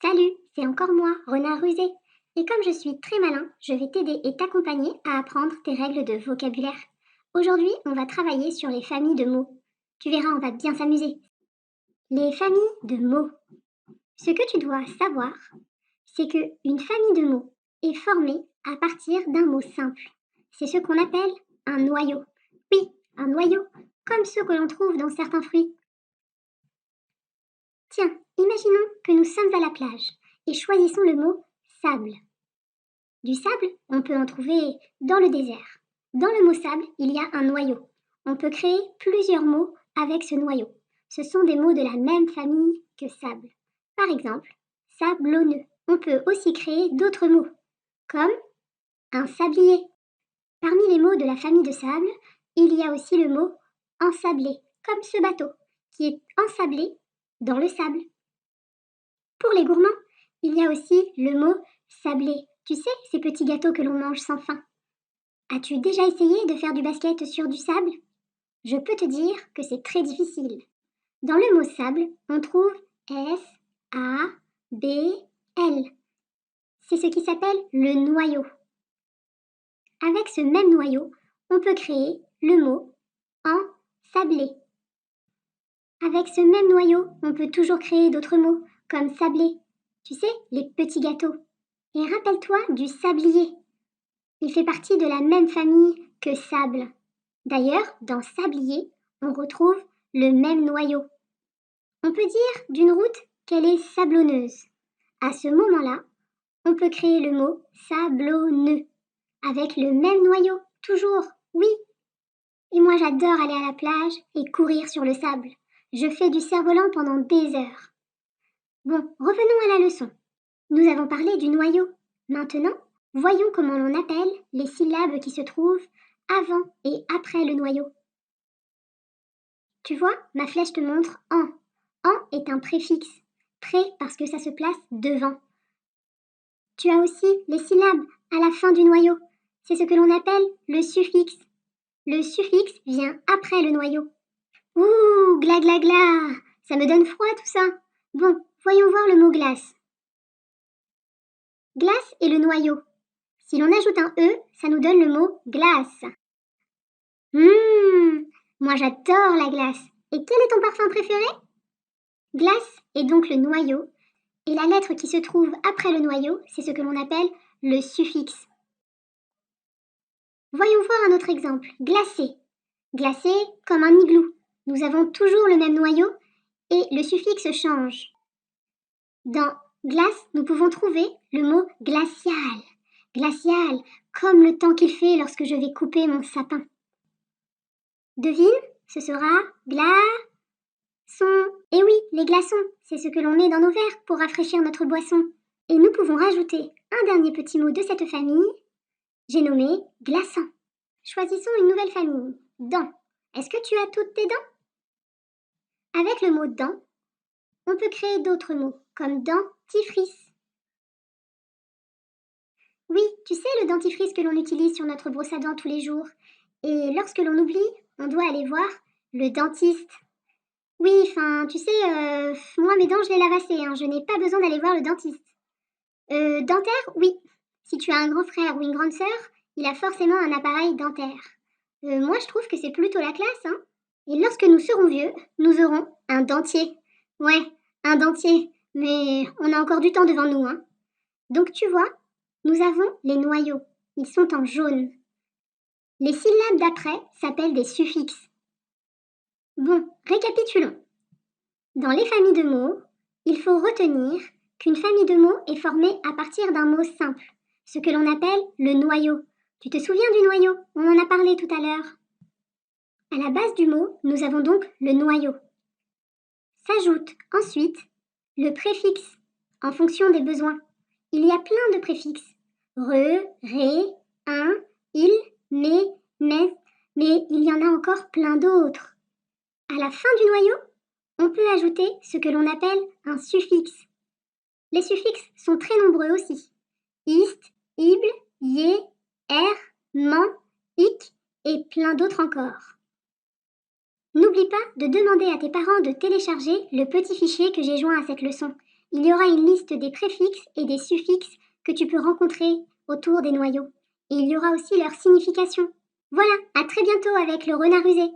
Salut, c'est encore moi, Renard Rusé. Et comme je suis très malin, je vais t'aider et t'accompagner à apprendre tes règles de vocabulaire. Aujourd'hui, on va travailler sur les familles de mots. Tu verras, on va bien s'amuser. Les familles de mots. Ce que tu dois savoir, c'est qu'une famille de mots est formée à partir d'un mot simple. C'est ce qu'on appelle un noyau. Oui, un noyau, comme ceux que l'on trouve dans certains fruits. Tiens, imaginons que nous sommes à la plage et choisissons le mot sable. Du sable, on peut en trouver dans le désert. Dans le mot sable, il y a un noyau. On peut créer plusieurs mots avec ce noyau. Ce sont des mots de la même famille que sable. Par exemple, sablonneux. On peut aussi créer d'autres mots, comme un sablier. Parmi les mots de la famille de sable, il y a aussi le mot ensablé, comme ce bateau, qui est ensablé dans le sable. Pour les gourmands, il y a aussi le mot sablé. Tu sais, ces petits gâteaux que l'on mange sans faim. As-tu déjà essayé de faire du basket sur du sable? Je peux te dire que c'est très difficile. Dans le mot sable, on trouve S-A-B-L. C'est ce qui s'appelle le noyau. Avec ce même noyau, on peut créer le mot ensablé. Avec ce même noyau, on peut toujours créer d'autres mots, comme sablé. Tu sais, les petits gâteaux. Et rappelle-toi du sablier. Il fait partie de la même famille que sable. D'ailleurs, dans sablier, on retrouve le même noyau. On peut dire d'une route qu'elle est sablonneuse. À ce moment-là, on peut créer le mot sablonneux, avec le même noyau, toujours, oui. Et moi j'adore aller à la plage et courir sur le sable. Je fais du cerf-volant pendant des heures. Bon, revenons à la leçon. Nous avons parlé du noyau. Maintenant, voyons comment l'on appelle les syllabes qui se trouvent avant et après le noyau. Tu vois, ma flèche te montre en. En est un préfixe. Pré parce que ça se place devant. Tu as aussi les syllabes à la fin du noyau. C'est ce que l'on appelle le suffixe. Le suffixe vient après le noyau. Ouh, gla gla gla! Ça me donne froid tout ça. Bon, voyons voir le mot glace. Glace est le noyau. Si l'on ajoute un E, ça nous donne le mot glace. Moi j'adore la glace. Et quel est ton parfum préféré? Glace est donc le noyau, et la lettre qui se trouve après le noyau, c'est ce que l'on appelle le suffixe. Voyons voir un autre exemple. Glacé. Glacé comme un igloo. Nous avons toujours le même noyau et le suffixe change. Dans glace, nous pouvons trouver le mot glacial. Glacial, comme le temps qu'il fait lorsque je vais couper mon sapin. Devine, ce sera glaçon. Et oui, les glaçons, c'est ce que l'on met dans nos verres pour rafraîchir notre boisson. Et nous pouvons rajouter un dernier petit mot de cette famille. J'ai nommé glaçant. Choisissons une nouvelle famille. Dents. Est-ce que tu as toutes tes dents? Avec le mot dents, on peut créer d'autres mots, comme dentifrice. Oui, tu sais le dentifrice que l'on utilise sur notre brosse à dents tous les jours. Et lorsque l'on oublie, on doit aller voir le dentiste. Oui, enfin, tu sais, moi mes dents je les lave assez, hein, je n'ai pas besoin d'aller voir le dentiste. Dentaire, oui. Si tu as un grand frère ou une grande sœur, il a forcément un appareil dentaire. Moi je trouve que c'est plutôt la classe, hein. Et lorsque nous serons vieux, nous aurons un dentier. Ouais, un dentier. Mais on a encore du temps devant nous, hein. Donc tu vois, nous avons les noyaux. Ils sont en jaune. Les syllabes d'après s'appellent des suffixes. Bon, récapitulons. Dans les familles de mots, il faut retenir qu'une famille de mots est formée à partir d'un mot simple, ce que l'on appelle le noyau. Tu te souviens du noyau? On en a parlé tout à l'heure. À la base du mot, nous avons donc le noyau. S'ajoute ensuite le préfixe en fonction des besoins. Il y a plein de préfixes. Re, ré, un, il, mais il y en a encore plein d'autres. À la fin du noyau, on peut ajouter ce que l'on appelle un suffixe. Les suffixes sont très nombreux aussi. Ist, ible, yé, er, man, ik et plein d'autres encore. N'oublie pas de demander à tes parents de télécharger le petit fichier que j'ai joint à cette leçon. Il y aura une liste des préfixes et des suffixes que tu peux rencontrer autour des noyaux. Et il y aura aussi leur signification. Voilà, à très bientôt avec le renard rusé.